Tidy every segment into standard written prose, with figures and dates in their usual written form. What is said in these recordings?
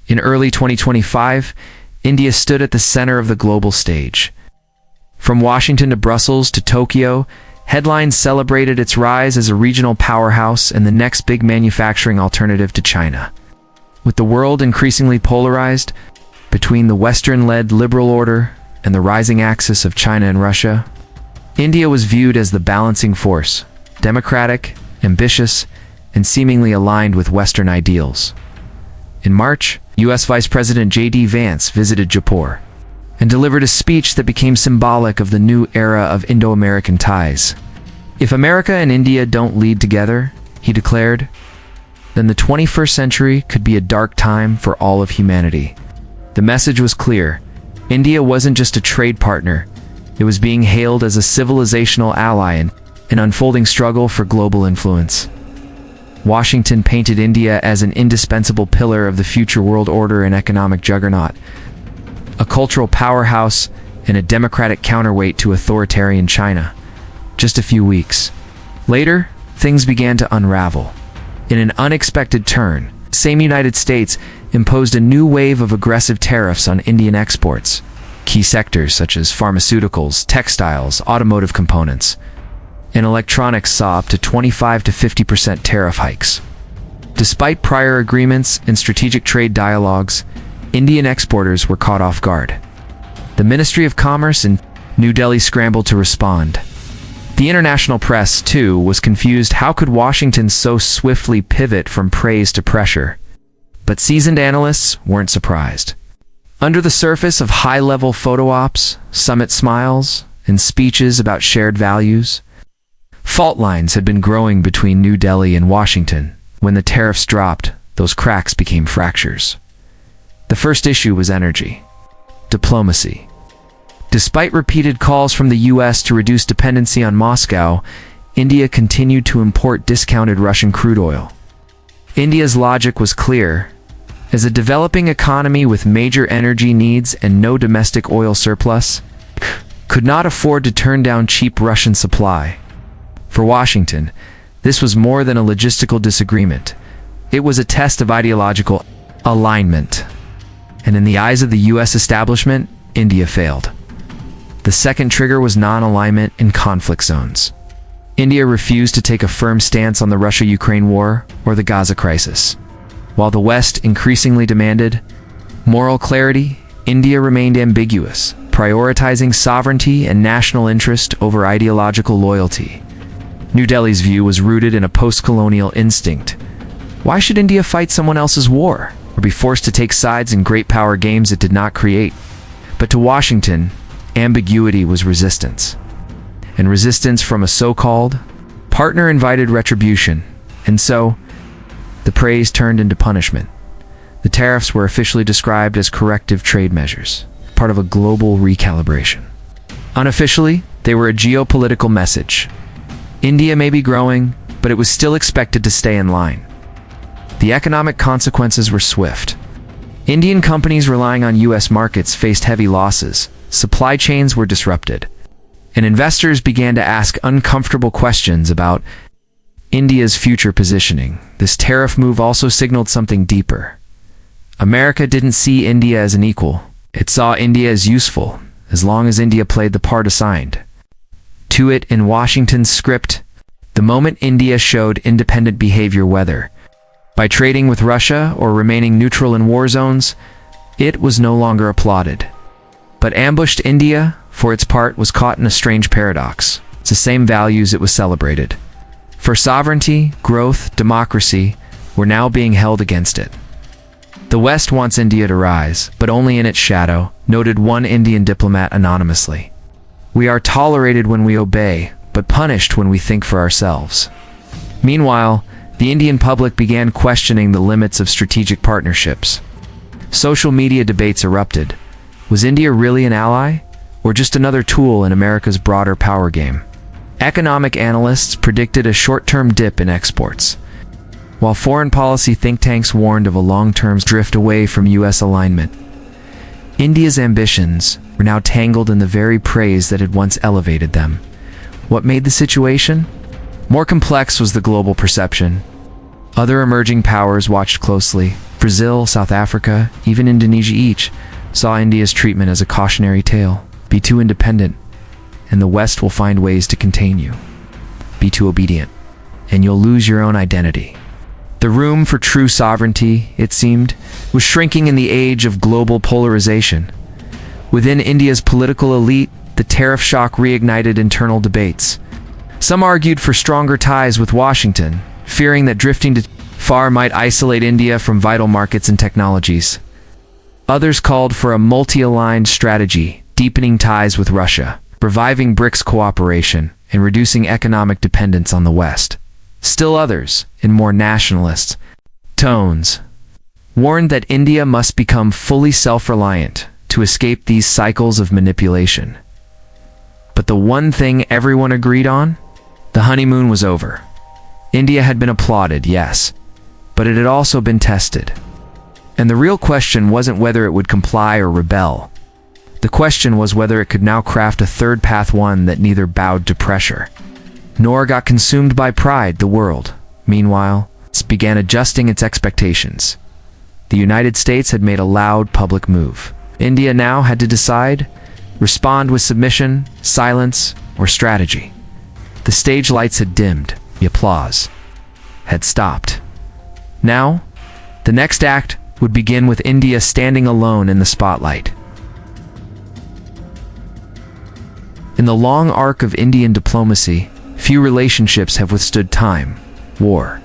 In early 2025, India stood at the center of the global stage. From Washington to Brussels to Tokyo, headlines celebrated its rise as a regional powerhouse and the next big manufacturing alternative to China. With the world increasingly polarized between the Western-led liberal order and the rising axis of China and Russia, India was viewed as the balancing force, democratic, ambitious, and seemingly aligned with Western ideals. In March, U.S. Vice President J.D. Vance visited Jaipur and delivered a speech that became symbolic of the new era of Indo-American ties. "If America and India don't lead together," he declared, "then the 21st century could be a dark time for all of humanity." The message was clear. India wasn't just a trade partner, it was being hailed as a civilizational ally in an unfolding struggle for global influence. Washington painted India as an indispensable pillar of the future world order and economic juggernaut, a cultural powerhouse and a democratic counterweight to authoritarian China. Just a few weeks later, things began to unravel. In an unexpected turn, the same United States imposed a new wave of aggressive tariffs on Indian exports. Key sectors such as pharmaceuticals, textiles, automotive components, and electronics saw up to 25 to 50% tariff hikes. Despite prior agreements and strategic trade dialogues, Indian exporters were caught off guard. The Ministry of Commerce in New Delhi scrambled to respond. The international press, too, was confused. How could Washington so swiftly pivot from praise to pressure? But seasoned analysts weren't surprised. Under the surface of high-level photo ops, summit smiles, and speeches about shared values, fault lines had been growing between New Delhi and Washington. When the tariffs dropped, those cracks became fractures. The first issue was energy. Diplomacy. Despite repeated calls from the U.S. to reduce dependency on Moscow, India continued to import discounted Russian crude oil. India's logic was clear. As a developing economy with major energy needs and no domestic oil surplus, could not afford to turn down cheap Russian supply. For Washington, this was more than a logistical disagreement. It was a test of ideological alignment. And in the eyes of the U.S. establishment, India failed. The second trigger was non-alignment in conflict zones. India refused to take a firm stance on the Russia-Ukraine war or the Gaza crisis. While the West increasingly demanded moral clarity, India remained ambiguous, prioritizing sovereignty and national interest over ideological loyalty. New Delhi's view was rooted in a post-colonial instinct. Why should India fight someone else's war, or be forced to take sides in great power games it did not create? But to Washington, ambiguity was resistance. And resistance from a so-called partner invited retribution. And so, the praise turned into punishment. The tariffs were officially described as corrective trade measures, part of a global recalibration. Unofficially, they were a geopolitical message. India may be growing, but it was still expected to stay in line. The economic consequences were swift. Indian companies relying on U.S. markets faced heavy losses, supply chains were disrupted, and investors began to ask uncomfortable questions about India's future positioning. This tariff move also signaled something deeper. America didn't see India as an equal. It saw India as useful, as long as India played the part assigned to it in Washington's script. The moment India showed independent behavior, whether by trading with Russia or remaining neutral in war zones, it was no longer applauded. But ambushed India, for its part, was caught in a strange paradox. It's the same values it was celebrated for sovereignty, growth, democracy, were now being held against it. The West wants India to rise, but only in its shadow, noted one Indian diplomat anonymously. We are tolerated when we obey, but punished when we think for ourselves. Meanwhile, the Indian public began questioning the limits of strategic partnerships. Social media debates erupted. Was India really an ally, or just another tool in America's broader power game? Economic analysts predicted a short-term dip in exports, while foreign policy think tanks warned of a long-term drift away from U.S. alignment. India's ambitions were now tangled in the very praise that had once elevated them. What made the situation more complex was the global perception. Other emerging powers watched closely. Brazil, South Africa, even Indonesia each saw India's treatment as a cautionary tale. Be too independent, and the West will find ways to contain you. Be too obedient, and you'll lose your own identity. The room for true sovereignty, it seemed, was shrinking in the age of global polarization. Within India's political elite, the tariff shock reignited internal debates. Some argued for stronger ties with Washington, fearing that drifting too far might isolate India from vital markets and technologies. Others called for a multi-aligned strategy, deepening ties with Russia, reviving BRICS cooperation, and reducing economic dependence on the West. Still others, in more nationalist tones, warned that India must become fully self-reliant to escape these cycles of manipulation. But the one thing everyone agreed on? The honeymoon was over. India had been applauded, yes, but it had also been tested. And the real question wasn't whether it would comply or rebel. The question was whether it could now craft a third path, one that neither bowed to pressure nor got consumed by pride. The world, meanwhile, began adjusting its expectations. The United States had made a loud public move. India now had to decide, respond with submission, silence, or strategy. The stage lights had dimmed. The applause had stopped. Now, the next act would begin with India standing alone in the spotlight. In the long arc of Indian diplomacy, few relationships have withstood time, war,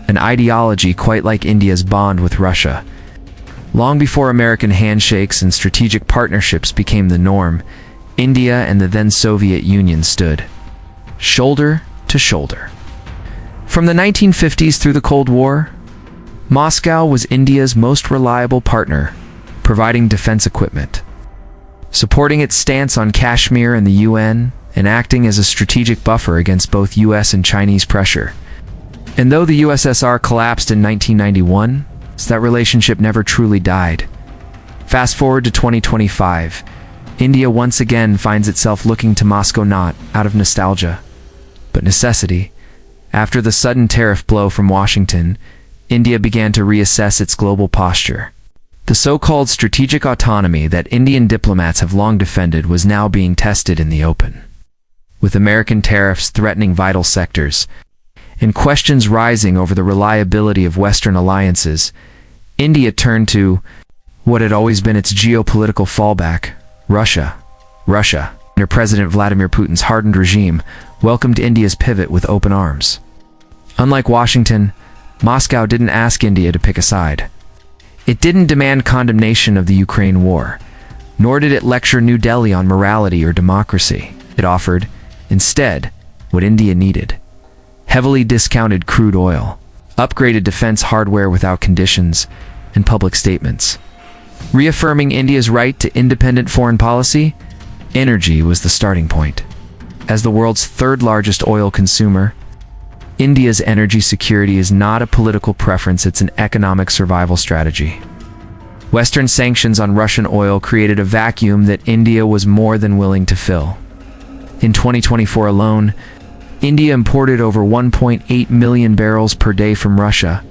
an ideology quite like India's bond with Russia. Long before American handshakes and strategic partnerships became the norm, India and the then Soviet Union stood shoulder to shoulder. From the 1950s through the Cold War, Moscow was India's most reliable partner, providing defense equipment, supporting its stance on Kashmir and the UN, and acting as a strategic buffer against both US and Chinese pressure. And though the USSR collapsed in 1991, that relationship never truly died. Fast forward to 2025, India once again finds itself looking to Moscow not out of nostalgia, but necessity. After the sudden tariff blow from Washington, India began to reassess its global posture. The so-called strategic autonomy that Indian diplomats have long defended was now being tested in the open. With American tariffs threatening vital sectors, and questions rising over the reliability of Western alliances, India turned to what had always been its geopolitical fallback, Russia. Russia, under President Vladimir Putin's hardened regime, welcomed India's pivot with open arms. Unlike Washington, Moscow didn't ask India to pick a side. It didn't demand condemnation of the Ukraine war, nor did it lecture New Delhi on morality or democracy. It offered, instead, what India needed: heavily discounted crude oil, upgraded defense hardware without conditions, and public statements. Reaffirming India's right to independent foreign policy, energy was the starting point. As the world's third-largest oil consumer, India's energy security is not a political preference, it's an economic survival strategy. Western sanctions on Russian oil created a vacuum that India was more than willing to fill. In 2024 alone, India imported over 1.8 million barrels per day from Russia,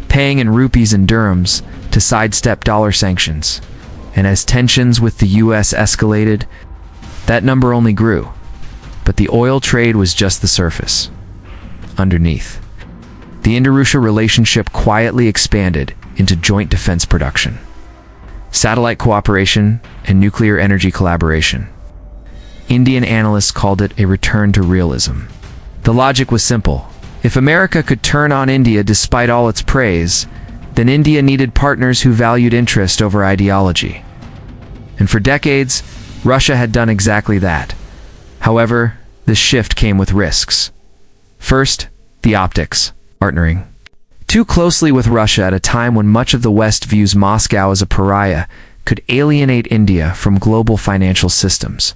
paying in rupees and dirhams to sidestep dollar sanctions. And as tensions with the US escalated, that number only grew. But the oil trade was just the surface. Underneath, the Indo-Russia relationship quietly expanded into joint defense production, satellite cooperation, and nuclear energy collaboration. Indian analysts called it a return to realism. The logic was simple. If America could turn on India despite all its praise, then India needed partners who valued interest over ideology. And for decades, Russia had done exactly that. However, this shift came with risks. First, the optics, partnering too closely with Russia at a time when much of the West views Moscow as a pariah could alienate India from global financial systems.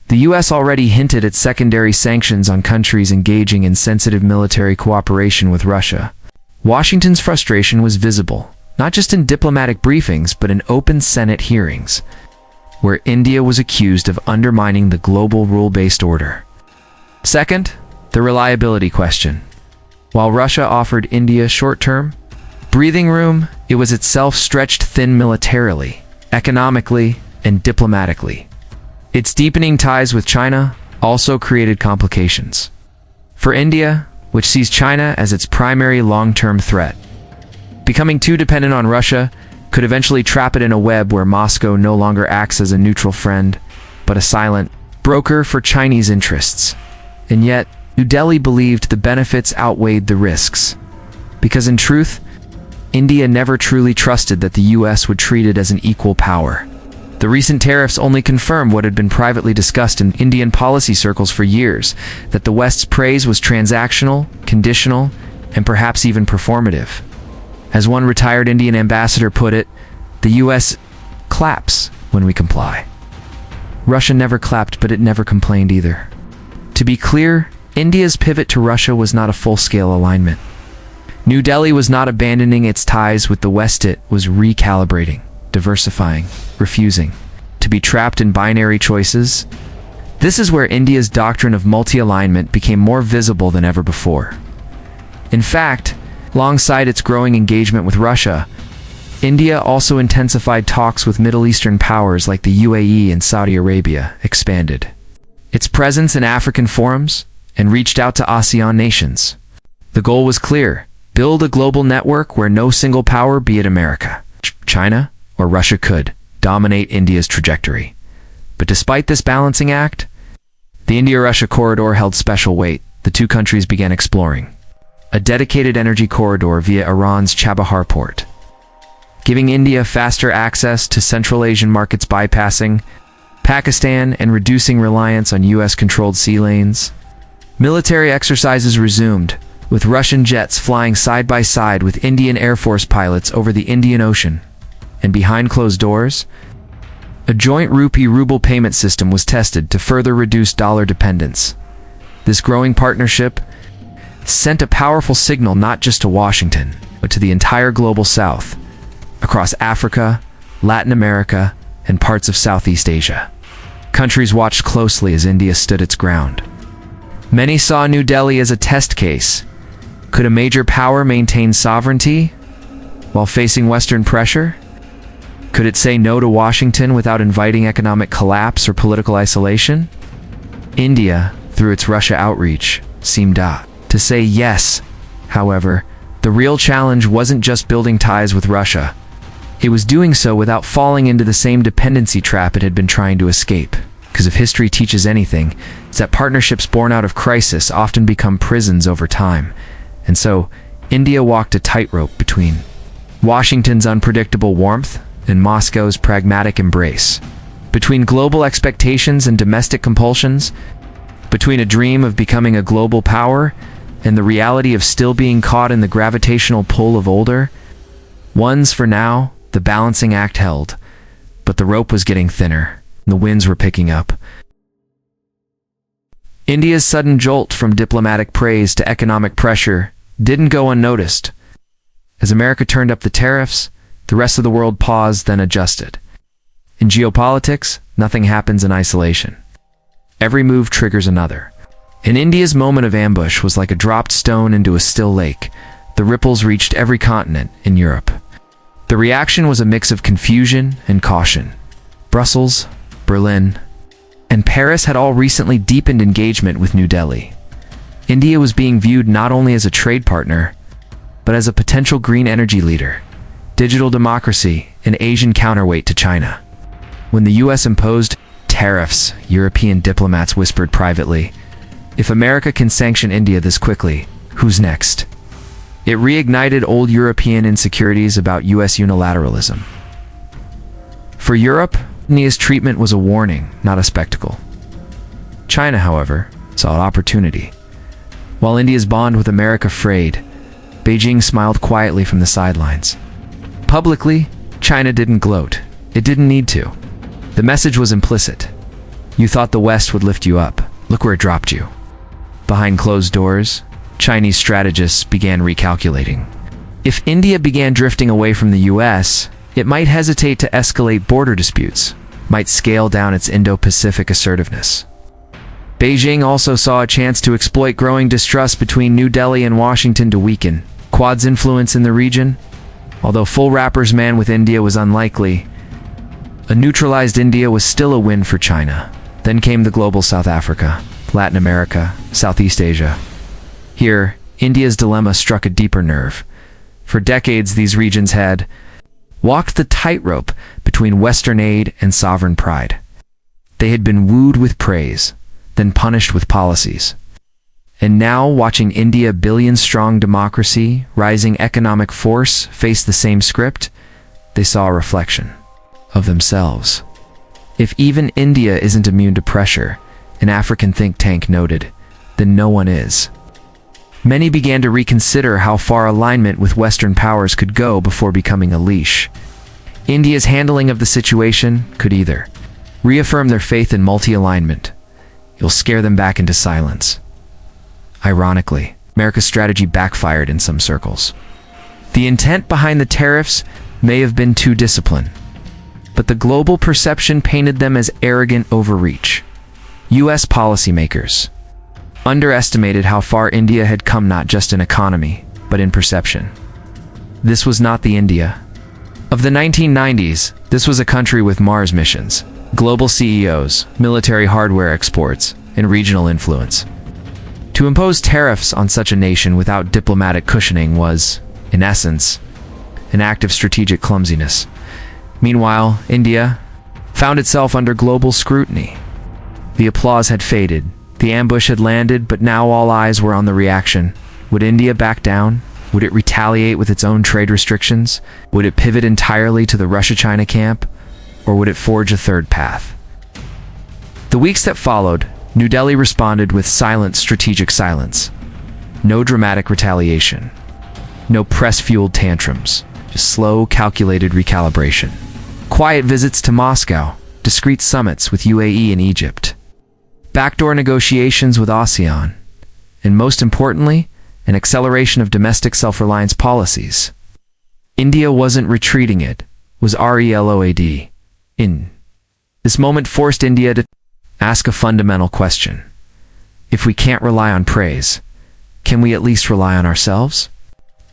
The US already hinted at secondary sanctions on countries engaging in sensitive military cooperation with Russia. Washington's frustration was visible, not just in diplomatic briefings but in open Senate hearings, where India was accused of undermining the global rule-based order. Second, the reliability question. While Russia offered India short-term breathing room, it was itself stretched thin militarily, economically, and diplomatically. Its deepening ties with China also created complications. For India, which sees China as its primary long-term threat, becoming too dependent on Russia could eventually trap it in a web where Moscow no longer acts as a neutral friend, but a silent broker for Chinese interests. And yet, New Delhi believed the benefits outweighed the risks. Because in truth, India never truly trusted that the US would treat it as an equal power. The recent tariffs only confirm what had been privately discussed in Indian policy circles for years, that the West's praise was transactional, conditional, and perhaps even performative. As one retired Indian ambassador put it, the US claps when we comply. Russia never clapped, but it never complained either. To be clear, India's pivot to Russia was not a full-scale alignment. New Delhi was not abandoning its ties with the West, it was recalibrating, diversifying, refusing to be trapped in binary choices. This is where India's doctrine of multi-alignment became more visible than ever before. In fact, alongside its growing engagement with Russia, India also intensified talks with Middle Eastern powers like the UAE and Saudi Arabia, expanded its presence in African forums, and reached out to ASEAN nations. The goal was clear: build a global network where no single power, be it America, China, or Russia, could dominate India's trajectory. But despite this balancing act, the India-Russia corridor held special weight. The two countries began exploring a dedicated energy corridor via Iran's Chabahar port, giving India faster access to Central Asian markets, bypassing Pakistan and reducing reliance on US-controlled sea lanes. Military exercises resumed, with Russian jets flying side by side with Indian Air Force pilots over the Indian Ocean. And behind closed doors, a joint rupee-ruble payment system was tested to further reduce dollar dependence. This growing partnership sent a powerful signal not just to Washington, but to the entire global South, across Africa, Latin America, and parts of Southeast Asia. Countries watched closely as India stood its ground. Many saw New Delhi as a test case. Could a major power maintain sovereignty while facing Western pressure? Could it say no to Washington without inviting economic collapse or political isolation? India, through its Russia outreach, seemed to say yes. However, the real challenge wasn't just building ties with Russia. It was doing so without falling into the same dependency trap it had been trying to escape. Because if history teaches anything, it's that partnerships born out of crisis often become prisons over time. And so, India walked a tightrope between Washington's unpredictable warmth and Moscow's pragmatic embrace, between global expectations and domestic compulsions, between a dream of becoming a global power and the reality of still being caught in the gravitational pull of older ones. For now, the balancing act held, but the rope was getting thinner, and the winds were picking up. India's sudden jolt from diplomatic praise to economic pressure didn't go unnoticed. As America turned up the tariffs, the rest of the world paused, then adjusted. In geopolitics, nothing happens in isolation. Every move triggers another. And India's moment of ambush was like a dropped stone into a still lake. The ripples reached every continent in Europe. The reaction was a mix of confusion and caution. Brussels, Berlin, and Paris had all recently deepened engagement with New Delhi. India was being viewed not only as a trade partner, but as a potential green energy leader, digital democracy, and Asian counterweight to China. When the US imposed tariffs, European diplomats whispered privately, "If America can sanction India this quickly, who's next?" It reignited old European insecurities about US unilateralism. For Europe, India's treatment was a warning, not a spectacle. China, however, saw an opportunity. While India's bond with America frayed, Beijing smiled quietly from the sidelines. Publicly, China didn't gloat. It didn't need to. The message was implicit. You thought the West would lift you up. Look where it dropped you. Behind closed doors, Chinese strategists began recalculating. If India began drifting away from the US, it might hesitate to escalate border disputes, might scale down its Indo-Pacific assertiveness. Beijing also saw a chance to exploit growing distrust between New Delhi and Washington to weaken Quad's influence in the region. Although full rappers man with India was unlikely, a neutralized India was still a win for China. Then came the global South Africa, Latin America, Southeast Asia. Here, India's dilemma struck a deeper nerve. For decades, these regions had walked the tightrope between Western aid and sovereign pride. They had been wooed with praise, then punished with policies. And now, watching India, billion-strong democracy, rising economic force, face the same script, they saw a reflection of themselves. If even India isn't immune to pressure, an African think tank noted, then no one is. Many began to reconsider how far alignment with Western powers could go before becoming a leash. India's handling of the situation could either reaffirm their faith in multi-alignment, you'll scare them back into silence. Ironically, America's strategy backfired in some circles. The intent behind the tariffs may have been too disciplined, but the global perception painted them as arrogant overreach. U.S. policymakers underestimated how far India had come, not just in economy, but in perception. This was not the India of the 1990s. This was a country with Mars missions, global CEOs, military hardware exports, and regional influence. To impose tariffs on such a nation without diplomatic cushioning was, in essence, an act of strategic clumsiness. Meanwhile, India found itself under global scrutiny. The applause had faded, the ambush had landed, but now all eyes were on the reaction. Would India back down? Would it retaliate with its own trade restrictions? Would it pivot entirely to the Russia-China camp? Or would it forge a third path? The weeks that followed, New Delhi responded with silent strategic silence. No dramatic retaliation. No press-fueled tantrums. Just slow, calculated recalibration. Quiet visits to Moscow. Discreet summits with UAE and Egypt. Backdoor negotiations with ASEAN. And most importantly, an acceleration of domestic self-reliance policies. India wasn't retreating, it was reload. This moment forced India to ask a fundamental question. If we can't rely on praise, can we at least rely on ourselves?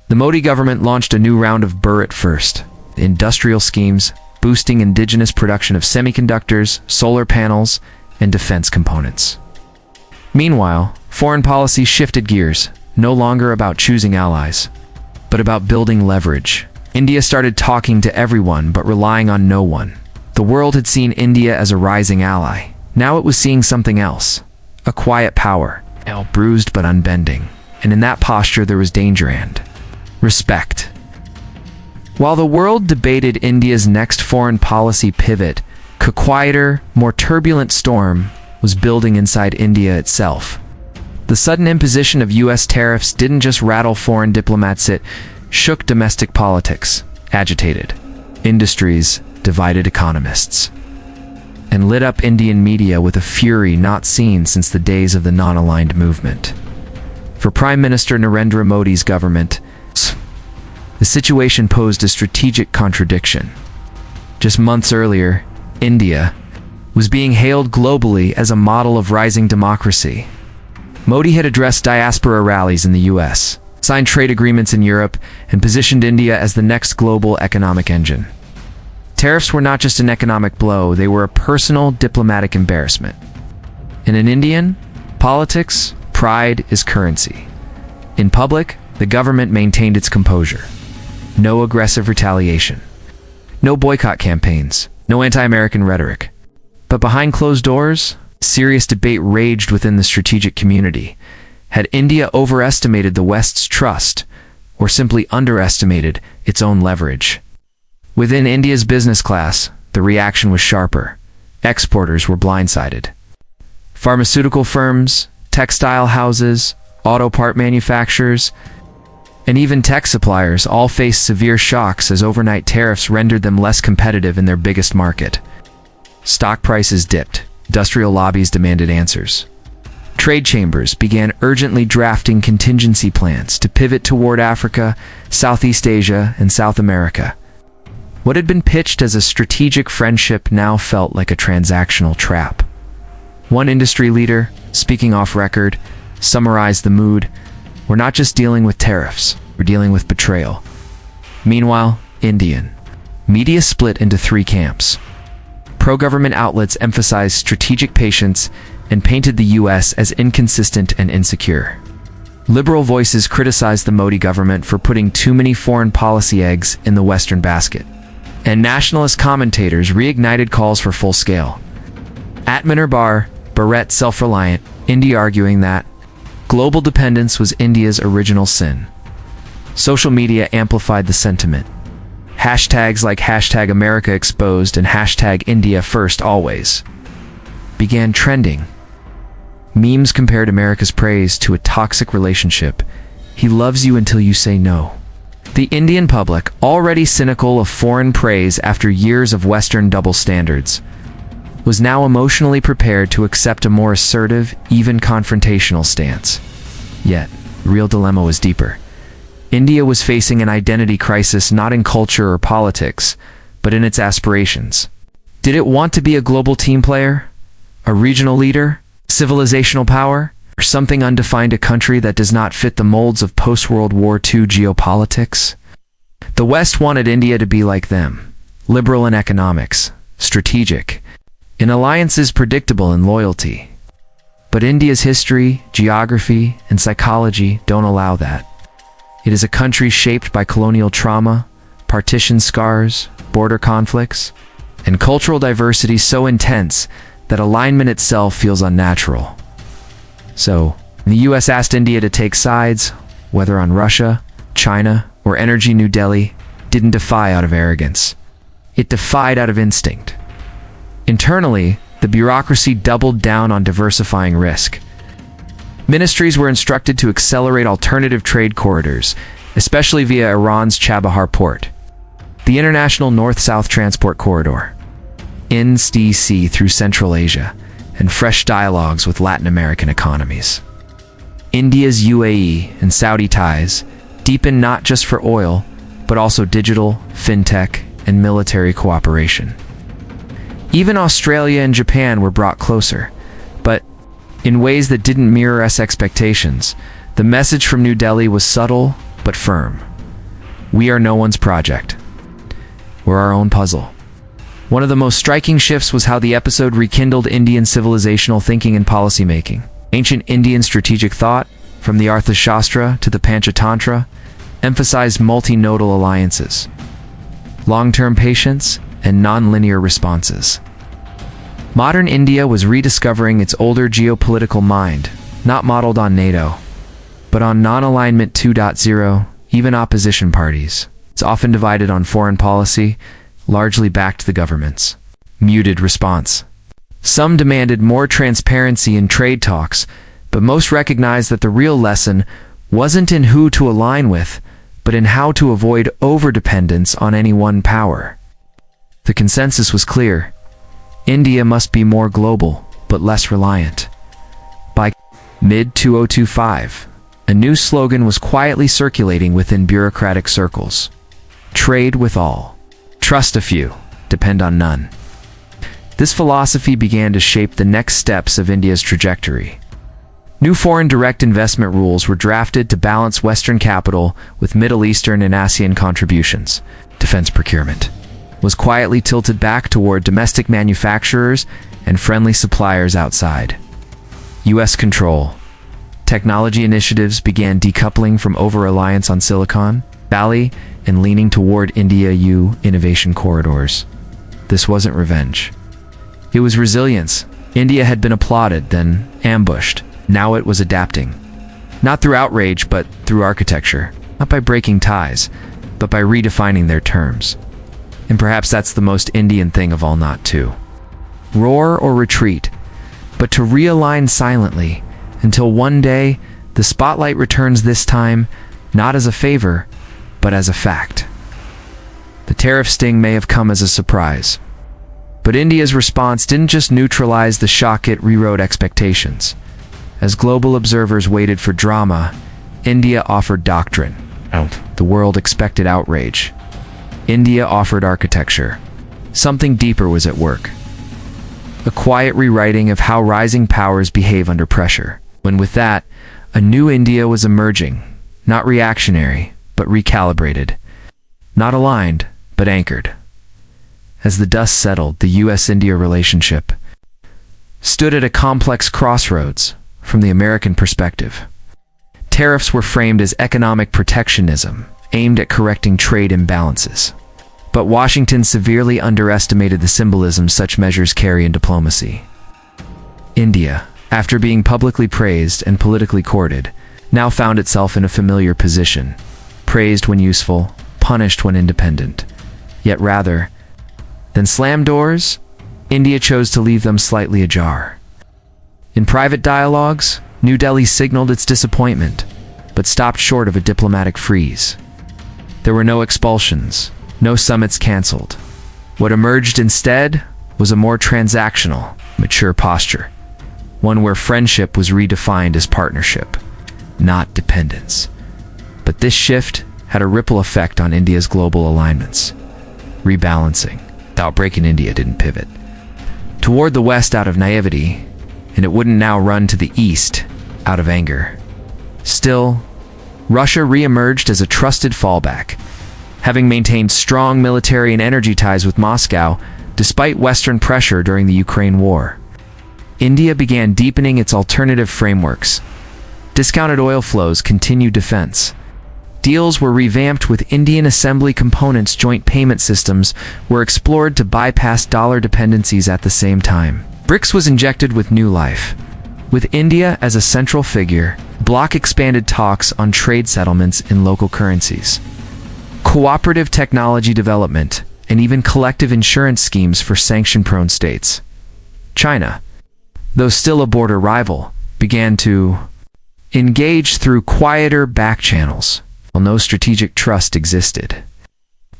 The Modi government launched a new round of Bharat First industrial schemes, boosting indigenous production of semiconductors, solar panels, and defense components. Meanwhile, foreign policy shifted gears, no longer about choosing allies, but about building leverage. India started talking to everyone but relying on no one. The world had seen India as a rising ally. Now it was seeing something else, a quiet power, bruised but unbending. And in that posture there was danger and respect. While the world debated India's next foreign policy pivot, a quieter, more turbulent storm was building inside India itself. The sudden imposition of U.S. tariffs didn't just rattle foreign diplomats, it shook domestic politics, agitated industries, divided economists, and lit up Indian media with a fury not seen since the days of the non-aligned movement. For Prime Minister Narendra Modi's government, the situation posed a strategic contradiction. Just months earlier, India was being hailed globally as a model of rising democracy. Modi had addressed diaspora rallies in the US, signed trade agreements in Europe, and positioned India as the next global economic engine. Tariffs were not just an economic blow, they were a personal diplomatic embarrassment. And in Indian politics, pride is currency. In public, the government maintained its composure. No aggressive retaliation. No boycott campaigns. No anti-American rhetoric. But behind closed doors, serious debate raged within the strategic community. Had India overestimated the West's trust, or simply underestimated its own leverage? Within India's business class, the reaction was sharper. Exporters were blindsided. Pharmaceutical firms, textile houses, auto part manufacturers, and even tech suppliers all faced severe shocks as overnight tariffs rendered them less competitive in their biggest market. Stock prices dipped. Industrial lobbies demanded answers. Trade chambers began urgently drafting contingency plans to pivot toward Africa, Southeast Asia, and South America. What had been pitched as a strategic friendship now felt like a transactional trap. One industry leader, speaking off record, summarized the mood. We're not just dealing with tariffs, we're dealing with betrayal. Meanwhile, Indian media split into three camps. Pro-government outlets emphasized strategic patience and painted the US as inconsistent and insecure. Liberal voices criticized the Modi government for putting too many foreign policy eggs in the Western basket. And nationalist commentators reignited calls for full-scale. Atmanerbhar, Barrett self-reliant, India arguing that global dependence was India's original sin. Social media amplified the sentiment. Hashtags like hashtag America Exposed and hashtag India First Always began trending. Memes compared America's praise to a toxic relationship. He loves you until you say no. The Indian public, already cynical of foreign praise after years of Western double standards, was now emotionally prepared to accept a more assertive, even confrontational stance. Yet, the real dilemma was deeper. India was facing an identity crisis not in culture or politics, but in its aspirations. Did it want to be a global team player? A regional leader? Civilizational power? Or something undefined, a country that does not fit the molds of post-World War II geopolitics? The West wanted India to be like them, liberal in economics, strategic, in alliances predictable in loyalty. But India's history, geography, and psychology don't allow that. It is a country shaped by colonial trauma, partition scars, border conflicts, and cultural diversity so intense that alignment itself feels unnatural. So, the US asked India to take sides, whether on Russia, China, or energy. New Delhi didn't defy out of arrogance. It defied out of instinct. Internally, the bureaucracy doubled down on diversifying risk. Ministries were instructed to accelerate alternative trade corridors, especially via Iran's Chabahar port, the International North-South Transport Corridor, NSTC through Central Asia, and fresh dialogues with Latin American economies. India's UAE and Saudi ties deepened not just for oil, but also digital, fintech, and military cooperation. Even Australia and Japan were brought closer, but in ways that didn't mirror US expectations. The message from New Delhi was subtle but firm. We are no one's project. We're our own puzzle. One of the most striking shifts was how the episode rekindled Indian civilizational thinking and policymaking. Ancient Indian strategic thought, from the Arthashastra to the Panchatantra, emphasized multi-nodal alliances, long-term patience, and non-linear responses. Modern India was rediscovering its older geopolitical mind, not modeled on NATO, but on non-alignment 2.0, even opposition parties. It's often divided on foreign policy, largely backed the government's muted response. Some demanded more transparency in trade talks, but most recognized that the real lesson wasn't in who to align with, but in how to avoid overdependence on any one power. The consensus was clear. India must be more global, but less reliant. By mid-2025, a new slogan was quietly circulating within bureaucratic circles. Trade with all. Trust a few. Depend on none. This philosophy began to shape the next steps of India's trajectory. New foreign direct investment rules were drafted to balance Western capital with Middle Eastern and ASEAN contributions. Defense procurement was quietly tilted back toward domestic manufacturers and friendly suppliers outside. US control. Technology initiatives began decoupling from over-reliance on Silicon Valley and leaning toward India-EU innovation corridors. This wasn't revenge. It was resilience. India had been applauded, then ambushed. Now it was adapting. Not through outrage, but through architecture. Not by breaking ties, but by redefining their terms. And perhaps that's the most Indian thing of all not to roar or retreat, but to realign silently until one day the spotlight returns, this time not as a favor, but as a fact. The tariff sting may have come as a surprise, but India's response didn't just neutralize the shock, it rewrote expectations. As global observers waited for drama, India offered doctrine. The world expected outrage. India offered architecture. Something deeper was at work. a quiet rewriting of how rising powers behave under pressure. When with that, a new India was emerging, not reactionary, but recalibrated, not aligned, but anchored. As the dust settled, the US-India relationship stood at a complex crossroads from the American perspective. Tariffs were framed as economic protectionism, aimed at correcting trade imbalances. But Washington severely underestimated the symbolism such measures carry in diplomacy. India, after being publicly praised and politically courted, now found itself in a familiar position, praised when useful, punished when independent. Yet rather than slam doors, India chose to leave them slightly ajar. In private dialogues, New Delhi signaled its disappointment, but stopped short of a diplomatic freeze. There were no expulsions, no summits canceled. What emerged instead was a more transactional, mature posture, one where friendship was redefined as partnership, not dependence. But this shift had a ripple effect on India's global alignments. Rebalancing. The outbreak in India didn't pivot toward the West out of naivety, and it wouldn't now run to the East out of anger. Still, Russia re-emerged as a trusted fallback, having maintained strong military and energy ties with Moscow despite Western pressure during the Ukraine war. India began deepening its alternative frameworks. Discounted oil flows continued defense. Deals were revamped with Indian assembly components. Joint payment systems were explored to bypass dollar dependencies at the same time. BRICS was injected with new life. With India as a central figure, bloc expanded talks on trade settlements in local currencies, cooperative technology development, and even collective insurance schemes for sanction-prone states. China, though still a border rival, began to engage through quieter back channels, while no strategic trust existed.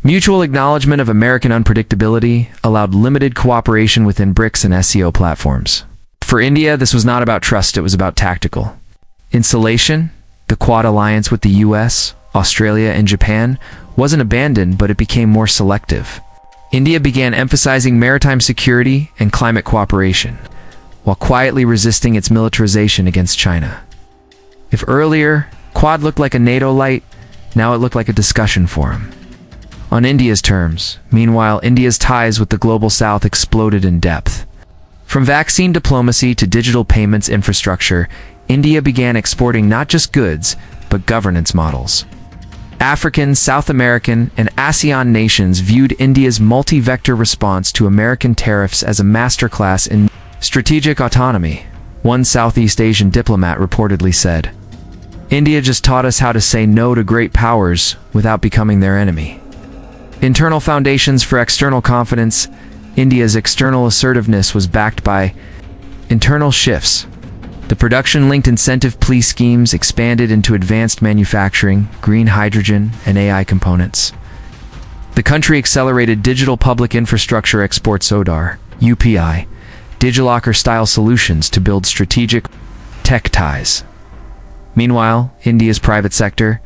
Mutual acknowledgement of American unpredictability allowed limited cooperation within BRICS and SCO platforms. For India, this was not about trust, it was about tactical insulation. The Quad alliance with the US, Australia, and Japan wasn't abandoned, but it became more selective. India began emphasizing maritime security and climate cooperation, while quietly resisting its militarization against China. If earlier, Quad looked like a NATO light, now it looked like a discussion forum. On India's terms, meanwhile, India's ties with the global south exploded in depth. From vaccine diplomacy to digital payments infrastructure, India began exporting not just goods, but governance models. African, South American, and ASEAN nations viewed India's multi-vector response to American tariffs as a masterclass in strategic autonomy. One Southeast Asian diplomat reportedly said, "India just taught us how to say no to great powers without becoming their enemy." Internal foundations for external confidence. India's external assertiveness was backed by internal shifts. The production-linked incentive plea schemes expanded into advanced manufacturing, green hydrogen, and AI components. The country accelerated digital public infrastructure exports ODAR, UPI, DigiLocker-style solutions to build strategic tech ties. Meanwhile, India's private sector,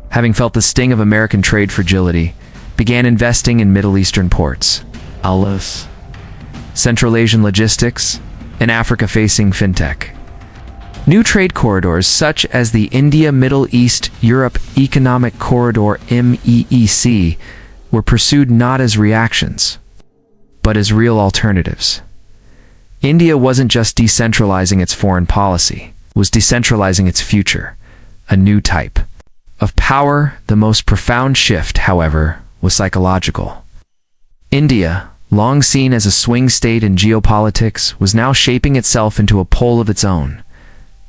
having felt the sting of American trade fragility, began investing in Middle Eastern ports, Alas, Central Asian logistics, and Africa-facing fintech. New trade corridors such as the India-Middle East-Europe Economic Corridor MEEC were pursued not as reactions, but as real alternatives. India wasn't just decentralizing its foreign policy, it was decentralizing its future, a new type of power. The most profound shift, however, was psychological. India, long seen as a swing state in geopolitics, was now shaping itself into a pole of its own.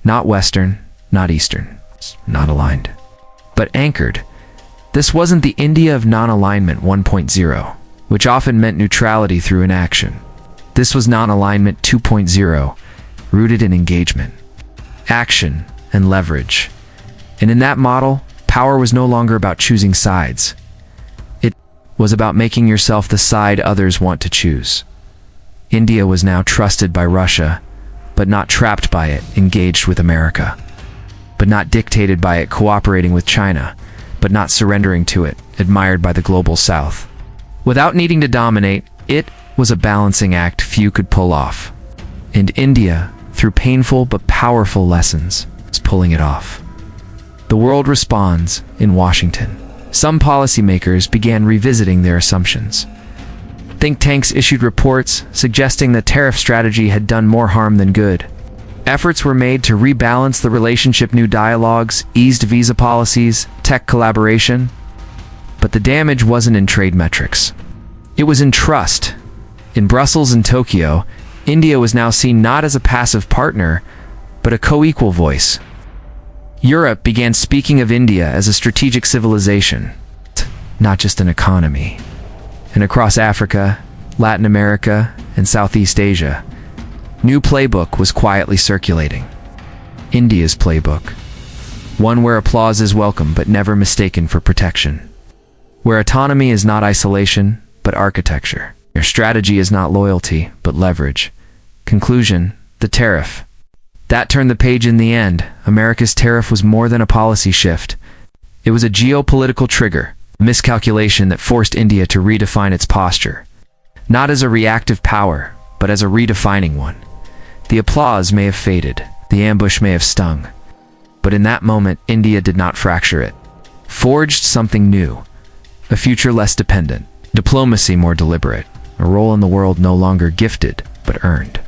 Not Western, not Eastern, not aligned, but anchored. This wasn't the India of non-alignment 1.0, which often meant neutrality through inaction. This was non-alignment 2.0, rooted in engagement, action, and leverage. And in that model, power was no longer about choosing sides. It was about making yourself the side others want to choose. India was now trusted by Russia, but not trapped by it, engaged with America, but not dictated by it, cooperating with China, but not surrendering to it, admired by the global south. Without needing to dominate, it was a balancing act few could pull off. And India, through painful but powerful lessons, is pulling it off. The world responds in Washington. Some policymakers began revisiting their assumptions. Think tanks issued reports suggesting the tariff strategy had done more harm than good. Efforts were made to rebalance the relationship, new dialogues, eased visa policies, tech collaboration. But the damage wasn't in trade metrics. It was in trust. In Brussels and Tokyo, India was now seen not as a passive partner, but a co-equal voice. Europe began speaking of India as a strategic civilization, not just an economy. And across Africa, Latin America, and Southeast Asia, new playbook was quietly circulating. India's playbook. One where applause is welcome but never mistaken for protection. Where autonomy is not isolation, but architecture. Your strategy is not loyalty, but leverage. Conclusion, the tariff. That turned the page in the end. America's tariff was more than a policy shift. It was a geopolitical trigger, a miscalculation that forced India to redefine its posture. Not as a reactive power, but as a redefining one. The applause may have faded, the ambush may have stung. But in that moment, India did not fracture it. Forged something new. A future less dependent. Diplomacy more deliberate. A role in the world no longer gifted, but earned.